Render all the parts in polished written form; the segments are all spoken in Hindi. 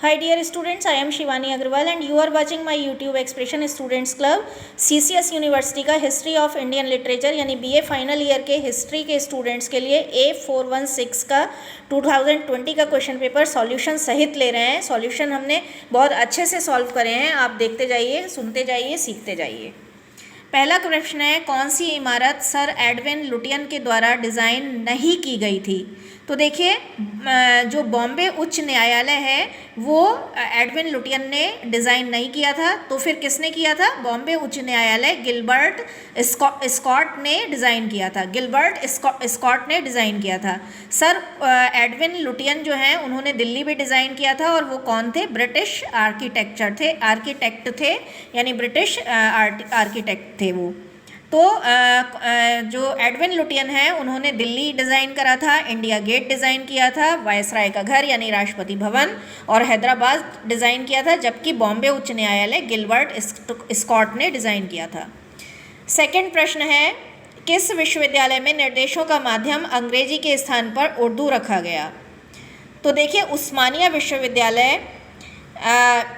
Hi dear students, I am Shivani Agrawal and you are watching my YouTube Expression Students Club। CCS university का हिस्ट्री ऑफ इंडियन लिटरेचर यानी BA फाइनल ईयर के हिस्ट्री के स्टूडेंट्स के लिए A416 का 2020 का क्वेश्चन पेपर सॉल्यूशन सहित ले रहे हैं। सॉल्यूशन हमने बहुत अच्छे से सॉल्व करे हैं, आप देखते जाइए, सुनते जाइए, सीखते जाइए। पहला प्रश्न है, कौन सी इमारत सर एडविन लुटियन के द्वारा डिज़ाइन नहीं की गई थी? तो देखिए, जो बॉम्बे उच्च न्यायालय है वो एडविन लुटियन ने डिज़ाइन नहीं किया था, तो फिर किसने किया था? बॉम्बे उच्च न्यायालय गिलबर्ट स्कॉट ने डिज़ाइन किया था। गिलबर्ट स्कॉट ने डिज़ाइन किया था। सर एडविन लुटियन जो हैं उन्होंने दिल्ली भी डिज़ाइन किया था, और वो कौन थे? ब्रिटिश आर्किटेक्ट थे, यानी ब्रिटिश आर्किटेक्ट थे वो। तो जो एडविन लुटियन है उन्होंने दिल्ली डिज़ाइन करा था, इंडिया गेट डिज़ाइन किया था, वायसराय का घर यानी राष्ट्रपति भवन और हैदराबाद डिज़ाइन किया था, जबकि बॉम्बे उच्च न्यायालय गिलबर्ट स्कॉट ने डिज़ाइन किया था। सेकंड प्रश्न है, किस विश्वविद्यालय में निर्देशों का माध्यम अंग्रेजी के स्थान पर उर्दू रखा गया? तो देखिए, उस्मानिया विश्वविद्यालय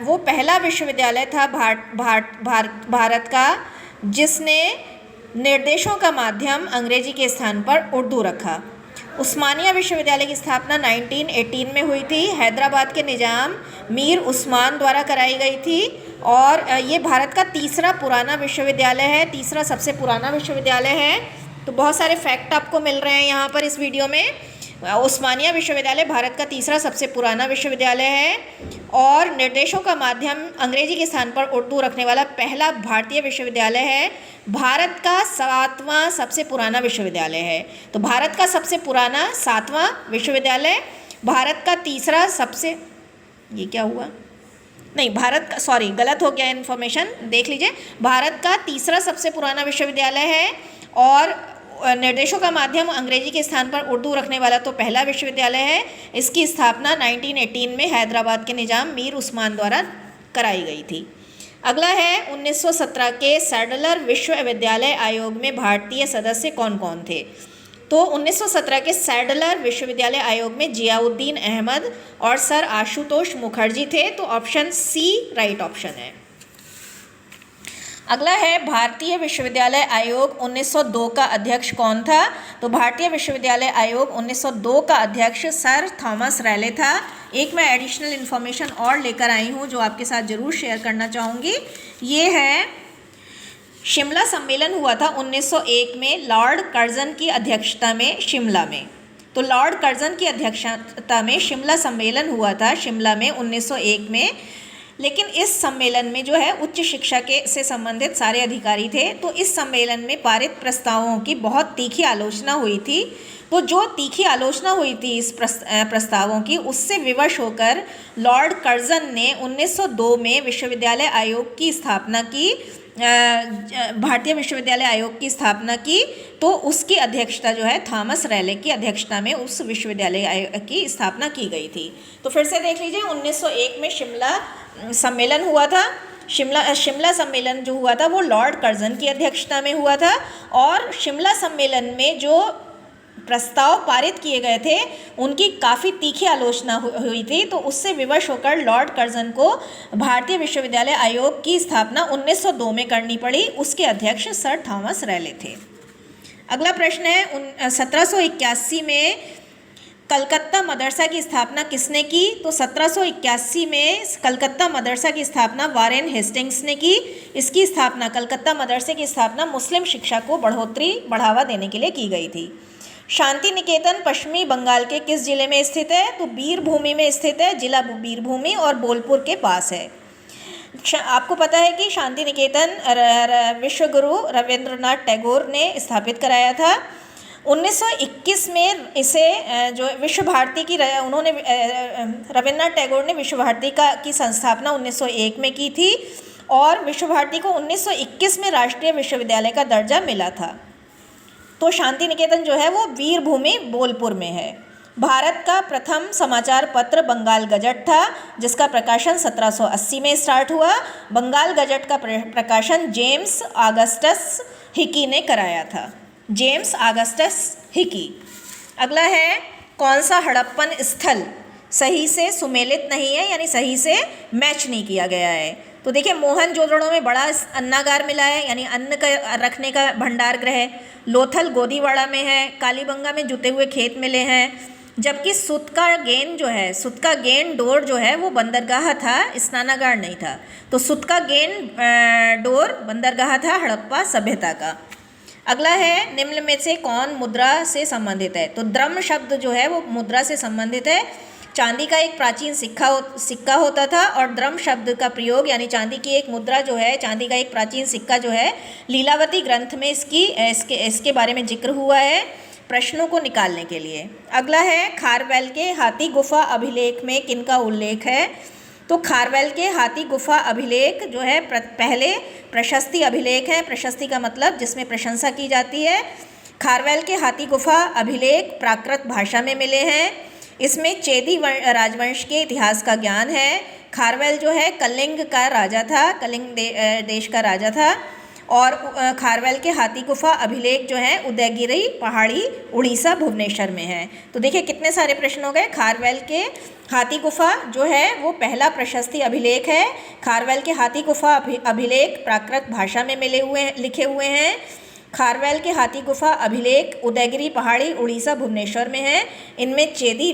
वो पहला विश्वविद्यालय था भारत का जिसने निर्देशों का माध्यम अंग्रेजी के स्थान पर उर्दू रखा। उस्मानिया विश्वविद्यालय की स्थापना 1918 में हुई थी। हैदराबाद के निजाम मीर उस्मान द्वारा कराई गई थी, और ये भारत का तीसरा पुराना विश्वविद्यालय है, तीसरा सबसे पुराना विश्वविद्यालय है। तो बहुत सारे फैक्ट आपको मिल रहे हैं यहाँ पर इस वीडियो में। उस्मानिया विश्वविद्यालय भारत का तीसरा सबसे पुराना विश्वविद्यालय है, और निर्देशों का माध्यम अंग्रेजी के स्थान पर उर्दू रखने वाला पहला भारतीय विश्वविद्यालय है। भारत का 7वां सबसे पुराना विश्वविद्यालय है। तो भारत का सबसे पुराना 7वां विश्वविद्यालय, भारत का तीसरा सबसे, ये क्या हुआ? नहीं, भारत का, सॉरी गलत हो गया इन्फॉर्मेशन, देख लीजिए। भारत का तीसरा सबसे पुराना विश्वविद्यालय है, और निर्देशों का माध्यम अंग्रेजी के स्थान पर उर्दू रखने वाला तो पहला विश्वविद्यालय है। इसकी स्थापना 1918 में हैदराबाद के निजाम मीर उस्मान द्वारा कराई गई थी। अगला है, 1917 के सैडलर विश्वविद्यालय आयोग में भारतीय सदस्य कौन कौन थे? तो 1917 के सैडलर विश्वविद्यालय आयोग में जियाउद्दीन अहमद और सर आशुतोष मुखर्जी थे। तो ऑप्शन सी राइट ऑप्शन है। अगला है, भारतीय विश्वविद्यालय आयोग 1902 का अध्यक्ष कौन था? तो भारतीय विश्वविद्यालय आयोग 1902 का अध्यक्ष सर थॉमस रैले था। एक मैं एडिशनल इन्फॉर्मेशन और लेकर आई हूँ जो आपके साथ ज़रूर शेयर करना चाहूँगी। ये है, शिमला सम्मेलन हुआ था 1901 में लॉर्ड कर्जन की अध्यक्षता में शिमला में। तो लॉर्ड कर्जन की अध्यक्षता में शिमला सम्मेलन हुआ था शिमला में 1901 में। लेकिन इस सम्मेलन में जो है उच्च शिक्षा से संबंधित सारे अधिकारी थे। तो इस सम्मेलन में पारित प्रस्तावों की बहुत तीखी आलोचना हुई थी। तो जो तीखी आलोचना हुई थी इस प्रस्तावों की, उससे विवश होकर लॉर्ड कर्जन ने 1902 में विश्वविद्यालय आयोग की स्थापना की, भारतीय विश्वविद्यालय आयोग की स्थापना की। तो उसकी अध्यक्षता जो है थॉमस रैले की अध्यक्षता में उस विश्वविद्यालय आयोग की स्थापना की गई थी। तो फिर से देख लीजिए, 1901 में शिमला सम्मेलन हुआ था। शिमला सम्मेलन जो हुआ था वो लॉर्ड कर्जन की अध्यक्षता में हुआ था, और शिमला सम्मेलन में जो प्रस्ताव पारित किए गए थे उनकी काफ़ी तीखी आलोचना हुई थी। तो उससे विवश होकर लॉर्ड कर्जन को भारतीय विश्वविद्यालय आयोग की स्थापना 1902 में करनी पड़ी। उसके अध्यक्ष सर थॉमस रैले थे। अगला प्रश्न है, 1781 में कलकत्ता मदरसा की स्थापना किसने की? तो 1781 में कलकत्ता मदरसा की स्थापना वारेन हेस्टिंग्स ने की। इसकी स्थापना, कलकत्ता मदरसे की स्थापना मुस्लिम शिक्षा को बढ़ावा देने के लिए की गई थी। शांति निकेतन पश्चिमी बंगाल के किस जिले में स्थित है? तो बीरभूमि में स्थित है। जिला बीरभूमि और बोलपुर के पास है। आपको पता है कि शांति निकेतन विश्वगुरु रविंद्रनाथ टैगोर ने स्थापित कराया था। 1921 में इसे जो विश्व भारती की उन्होंने रविंद्रनाथ टैगोर ने विश्व भारती की संस्थापना 1901 में की थी, और विश्व भारती को 1921 में राष्ट्रीय विश्वविद्यालय का दर्जा मिला था। तो शांति निकेतन जो है वो वीरभूमि बोलपुर में है। भारत का प्रथम समाचार पत्र बंगाल गजट था, जिसका प्रकाशन 1780 में स्टार्ट हुआ। बंगाल गजट का प्रकाशन जेम्स ऑगस्टस हिकी ने कराया था। James Augustus Hicky. अगला है, कौन सा हड़प्पन स्थल सही से सुमेलित नहीं है, यानी सही से मैच नहीं किया गया है। तो देखिए मोहनजोदड़ो में बड़ा अन्नागार मिला है, यानी अन्न का रखने का भंडार गृह। लोथल गोदीवाड़ा में है। कालीबंगा में जुते हुए खेत मिले हैं। जबकि सुत का गेंद जो है, सुत का गेंद डोर जो है वो बंदरगाह था, स्नानागार नहीं था। तो सुत का गेंद डोर बंदरगाह था हड़प्पा सभ्यता का। अगला है निम्न में से कौन मुद्रा से संबंधित है? तो द्रम शब्द जो है वो मुद्रा से संबंधित है। चांदी का एक प्राचीन सिक्का होता था और द्रम शब्द का प्रयोग, यानी चांदी की एक मुद्रा जो है, चांदी का एक प्राचीन सिक्का जो है, लीलावती ग्रंथ में इसके बारे में जिक्र हुआ है प्रश्नों को निकालने के लिए। अगला है खारवेल के हाथी गुफा अभिलेख में किनका उल्लेख है? तो खारवेल के हाथी गुफा अभिलेख जो है पहले प्रशस्ति अभिलेख है। प्रशस्ति का मतलब जिसमें प्रशंसा की जाती है। खारवेल के हाथी गुफा अभिलेख प्राकृत भाषा में मिले हैं। इसमें चेदी राजवंश के इतिहास का ज्ञान है। खारवेल जो है कलिंग का राजा था, कलिंग देश का राजा था। और खारवेल के हाथी गुफा अभिलेख जो है उदयगिरी पहाड़ी उड़ीसा भुवनेश्वर में है। तो देखिए कितने सारे प्रश्न हो गए। खारवेल के हाथी गुफा जो है वो पहला प्रशस्ति अभिलेख है। खारवेल के हाथी गुफा अभिलेख प्राकृत भाषा में लिखे हुए हैं। खारवेल के हाथी गुफा अभिलेख उदयगिरी पहाड़ी उड़ीसा भुवनेश्वर में है। इनमें चेदी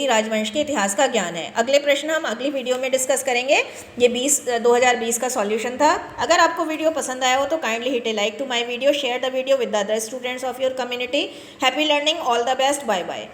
राजवंश के इतिहास का ज्ञान है। अगले प्रश्न हम अगली वीडियो में डिस्कस करेंगे। ये 2020 का सॉल्यूशन था। अगर आपको वीडियो पसंद आया हो तो kindly hit a like to my video, share the video with the other students of your community. Happy learning, all the best, bye bye.